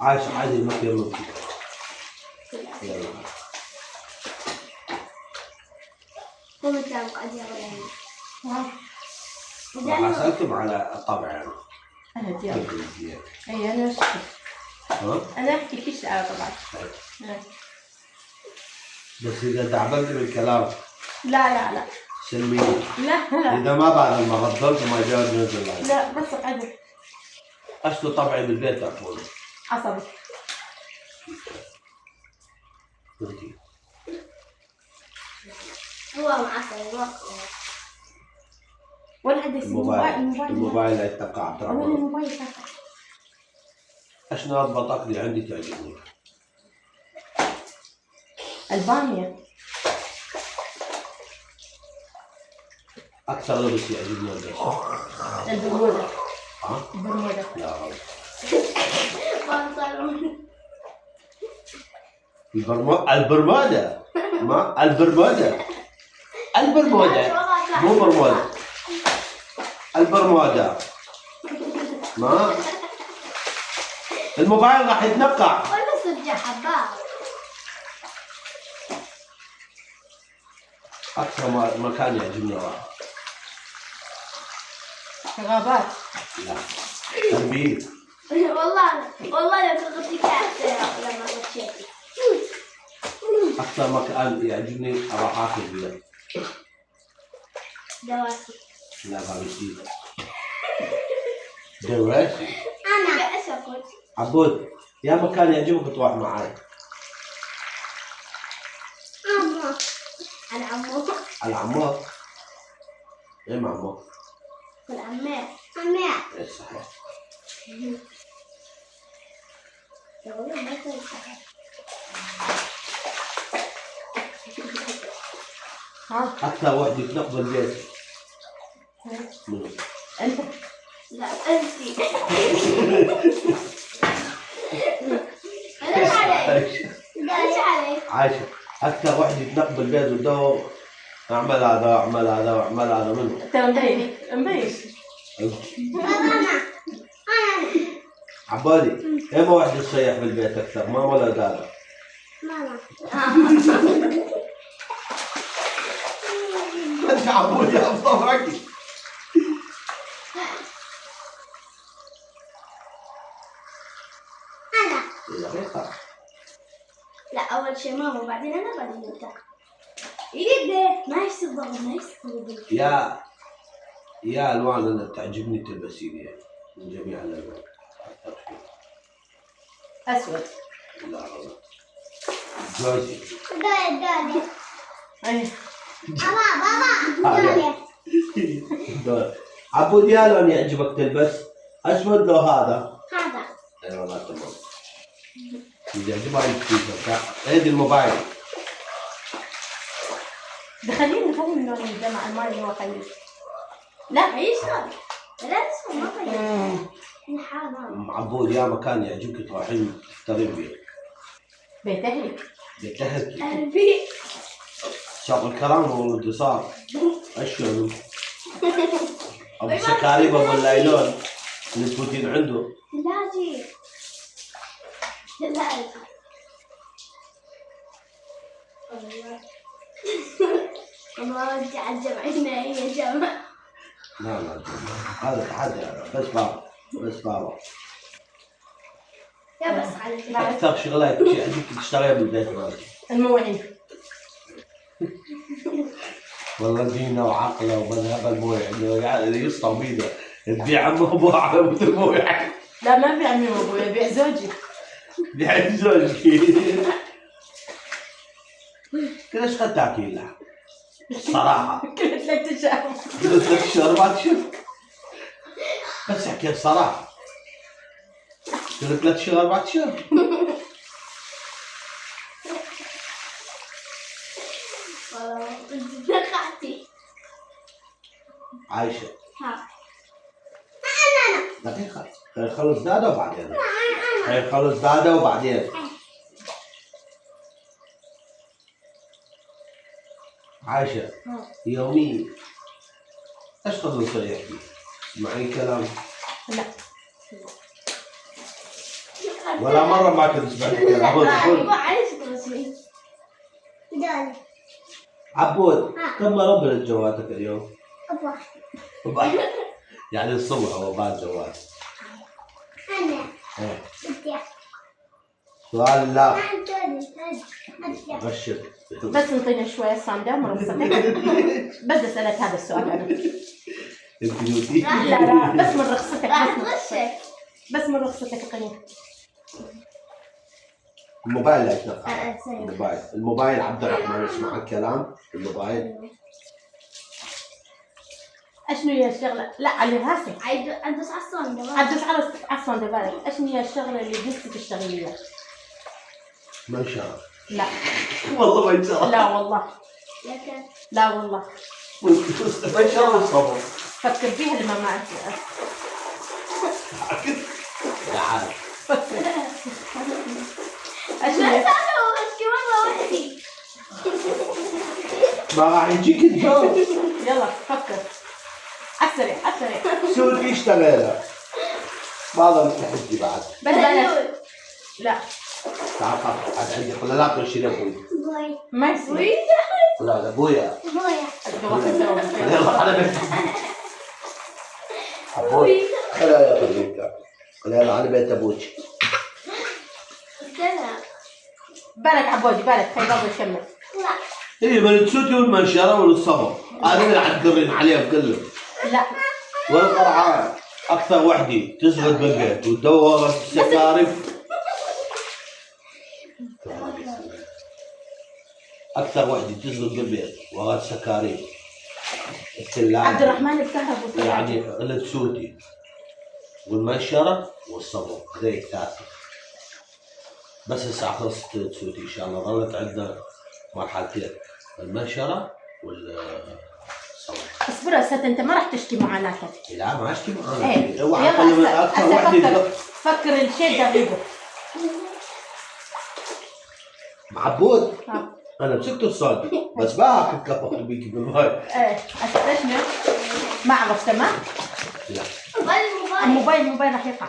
عايشة عادي ما في يلا. يلا. قوم تعال قاعد يا وحصلتم على الطبع يعني. أنا ديال. أي أنا شفت. أنا أحكي فيش طبعا. بس إذا تعبت بالكلام. لا. سلمية. لا. إذا ما بعد ما غدرت وما جاوز نزل. لا بس قدر. أشتو طبعي بالبيت تعرفون. عصبي. هو معصب ولا حد يسمى الموبايل يتقع ترى. الموبايل تقع. أشنو أضبطك اللي عندي تعجبني؟ ألبانيا. أكثر لبس يعجبني البرمودا. ها؟ البرمودا. لا غلط. البرمودا ما البرمودا مو برمودا البرمودا ما الموبايل راح يتنقع. ولا سجع حباب. أكثر مكان يعجبني واحد. غابات. لا تربية. والله لو كنت كاسة لما غشيت. أكثر مكان يعجبني أروح آكل فيه. دواسي. لا غابتي. دواسي. أنا إيش أقول؟ عبود يا مكان يعجبك تروح معاي. عمو. أنا عمو. العمار. إيه عمار؟ العمات. إيه صحيح. يقولون ما تنسى. أكثر واحد يتنقل البيت. منو؟ أنت. لا أنتي. ليش عليك؟ عايشة أكثر واحد يتنقل البيت وده أعمل هذا وأعمل هذا وأعمل هذا منه. أنت مبين. أنا. عبالي إيه ما واحد يصيح بالبيت أكثر ما ولا دارة. ماما. أنت عبالي أفضل عندي. أنا. لا أول شيء ماما وبعدين أنا بعدين أنت. يقدر ما يستغرب. يا ألوان أنا تعجبني تلبسيني من جميع الألوان. أسود. لا غلط. جوزي. دادي. أي. بابا. عبود يا لون يعجبك تلبس أسود لو هذا. هذا. أي والله تمام. يعجبها التيشيرت. هذي الموبايل. دخليني من هون الجامعة المالي هو خليل. لا يشرب. لا تسمع ما طيب. حرام. عبود يا مكان يعجبك تروحين تفطرين فيه. بيت أهلي. بيت أهلك. قلبي. شاف الكرامة والانتصار. أشهر. أبو سكاري أبو الليلون اللي تفوتين عنده. لا جي. لا أجي. الله رجع الجمع هنا هي جمع. لا هذا بس بابا. يا بس على أكثر شغلات يعجبك تشتغلها بالبيت مالك. المواعين. والله دينا وعقله ومذهب المويه يعني يسطى بيده تبيع عمه وابوه على بيت المويه. لا ما بيع عمي وابوي بيع زوجي. بيع زوجي. كلش قد تاكل لها صراحة. كل 3 شهور. كل 3 شهور ما تشوف. بس احكي الصراحة. كل 3 شهور ما تشوف. دخلتي. عايشة. ها. دقيقة. خلص دادا وبعدين. خلص دادا وبعدين. عايشة. يوميا. ايش قصدك تسوي فيه؟ معي كلام. لا. ولا مرة ما كنت سمعت كلام عايش تغسلي. عبود كم مرة بلت جواتك اليوم؟ أبغى. يعني الصبح وبعد جوات. أنا. إيه. بدي. سؤال لا غشك. غشك. بس انطيني شوية صندة مرصتك. بدي أسألك هذا السؤال أنا. انت نوتي؟ لا لا بس من رخصتك راح تغشك. بس من رخصتك قني. الموبايل لا يتنفع. الموبايل عبد الرحمن اسمع الكلام الموبايل. اشنو هي الشغلة؟ لا على راسي. أدوس على الصندوق. أدوس على الصندوق بالك. اشنو هي الشغلة اللي بدك تشتغليها؟ منشار. لا. والله منشار. لا والله. لكن. لا والله. منشار الصبر. فكر فيها لما ما لا عارف. اشنو هي؟ ما راح يجيك الجو. يلا فكر. عالسريع عالسريع. شو اللي يشتغلها؟ ما ظلت تحكي بعد. بس بلاش. لا. تعال عاد عندي قل لا تغشي لابوي. ما يصير. لا لابويا. يلا على بيت ابوي. لا يا خليك. يلا على بيت ابوك. بالك عبودي بالك خلي بابا يكمل. ايه من التسوتي والمنشره والصبر هذا اللي عاد تقرين عليها بكله. لا. والقرعان اكثر وحده تزغد بالبيت ودورت السكارف. اكثر وحده تزغد بالبيت ورا السكارف. عبد الرحمن الكهرب يعني التسوتي والمنشره والصبر هذي الثلاثه. بس الساعه خلصت التسوتي ان شاء الله ظلت عندنا مرحلتين المنشره والصبر. اصبر هسه انت ما راح تشكي معاناتك. لا ما اشكي معاك. ايه اوعى يلا تكلم هسه اكثر وحده. فكر الشيء دقيقه. معبود انا مسكت الصاد بس باكل كفخ بيك بالماي. ايه هسه ليش ما عرفت تمام؟ لا الموبايل راح يقع.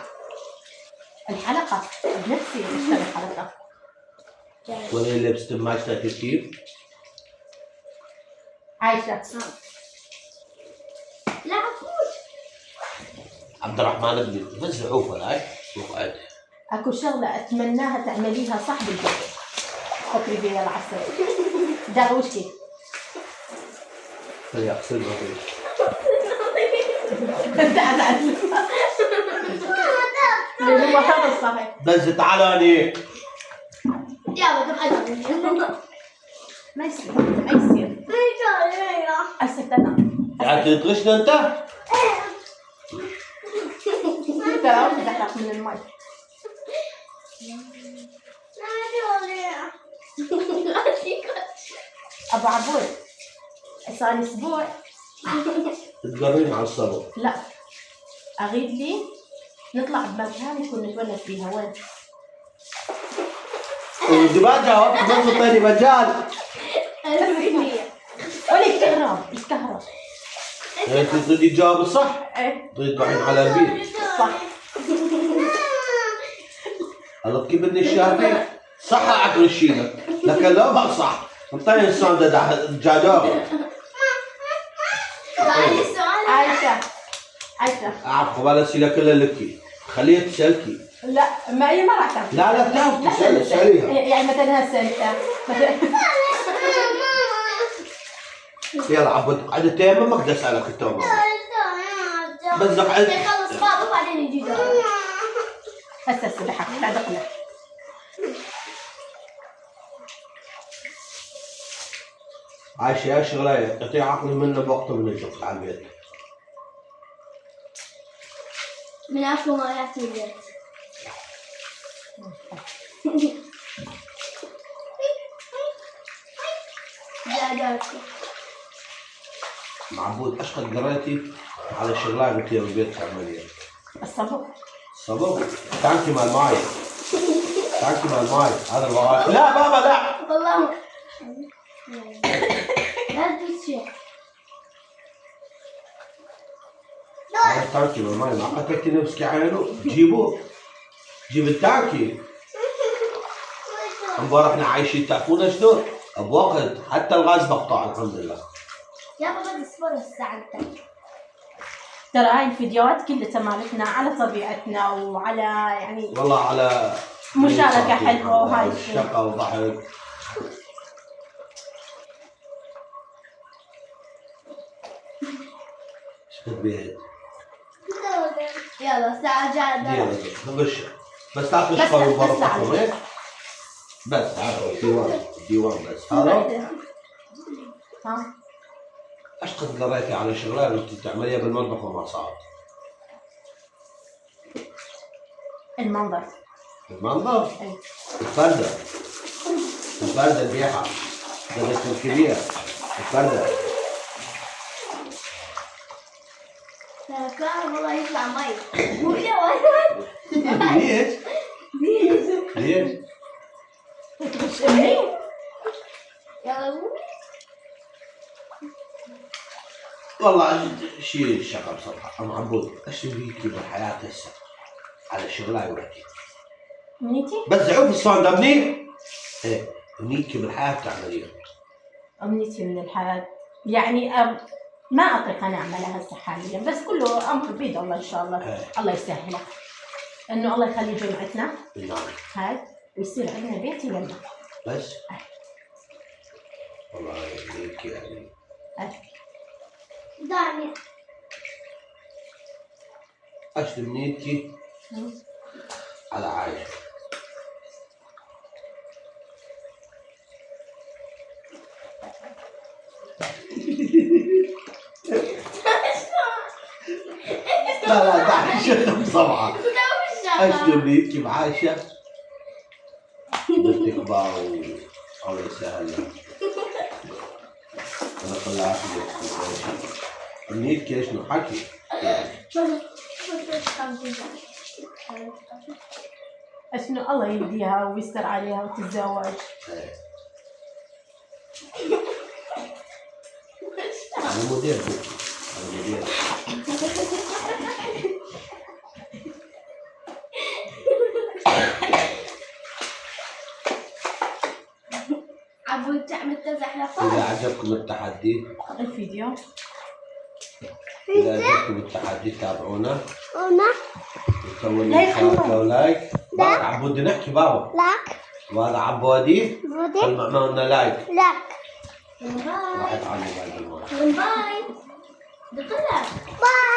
الحلقه بنفسي اشتري حلقه. ولا لبست ماشتة كيف؟ عايشه. لا عفوت. عبد الرحمن ابني بس زعوف ولا وقعت. اكو شغله اتمناها تعمليها صح بالبيت. فكري بيها العسل. داروشكي. خلي اغسل وجهي. تعال هو هذا الصحيح. بس تعالاني. يلا دم ما يصير ما يصير. هسه انا. يعني تغشنا انت؟ ترى بدك من المي. ابو عبود صار لي اسبوع. تقرين على الصبر. لا اغيب لي نطلع بمكان يكون نتونس فيها. وين؟ ودي ما جاوبت بس اعطيني مجال. ولا الكهرب. انت تريدي تجاوب صح؟ ايه تريد تروحين على البيت. صح. هلا كيف بدي الشافي؟ صح اكرشينا لكن لو ما صح انطيني الساندة جادور. عايشة اعرف قبل الاسئله كلها لكي خليها تسالكي. لا ما هي ما راح تعرف. لا تعرف تساليها. يعني مثلا هسه انت يلا عبد عاد تيمم ما اقدر اسالك التومه. بس قعدت خلص بابا بعدين يجي دور. هسه سبحك تعدقنا. عايشة يا شغلة تعطي عقلي منه بوقته من الشغل على البيت. من عفو ما يعطي البيت. معبود اشقد قريتي على الشغلات قلت لي بالبيت تعمليها. الصبر. صبر تانكي مال ماي. تانكي مال ماي هذا الوراء. لا بابا لا. والله لا تدوس شيء. هذا التانكي مال ماي ما قتلتي نفسك عينه جيبوه. جيب التانكي. امبارح احنا عايشين تعرفون شنو؟ بوقت حتى الغاز مقطوع الحمد لله. يابا بدي اصبر الساعة الثانية. ترى هاي الفيديوهات كلها مالتنا على طبيعتنا وعلى يعني والله على مشاركة حلوة وهاي الشقة وضحك. ايش تبيها؟ يلا الساعة جاية. نغش بس لا تشقى بالبركة بس هذا الديوان بس هذا. ها ايش قد قريتي على شغلات انت تعمليها بالمطبخ وما صار؟ المنظر. المنظر؟ اي الفردة البيحة الفردة الكبيرة الفردة. كان والله يطلع مي. مو كده ليش؟ ليش؟ تخش امي يلا والله شيء الشقة بصراحة. أم عبود ايش تبيكي بالحياة هسه؟ على شغلاي وحدي. امنيتي؟ بس زعوف الصوان ده منين؟ ايه منيكي بالحياة تعمليها. امنيتي من الحياة يعني ما اطيق انا اعملها هسه حاليا، بس كله امر بيد الله ان شاء الله. الله يسهله انه الله يخلي جمعتنا نعم هاي ويصير عندنا بيت يلمع. بس والله هيك يعني دعني. ايش تمنيتي على عايشة؟ لا دعني شو بصراحة. ايش تمنيتي بعايشة؟ بدك تكبر الله يسهل لك. انا طلعت لك تمنيتي ايش نحكي؟ انه الله يهديها ويستر عليها وتتزوج. أنا مدير بكرة. أنا مدير. عبود تعمل تزحلقات. إذا عجبكم التحدي الفيديو إذا عجبكم التحدي تابعونا هنا. وسووا لي مشاركة ولايك. بابا عبود نحكي بابا. لاك. وهذا عبودي. بودي. عملنا لايك. لاك. راح باي. يتعلم بعد المرة. باي. دقلك. باي.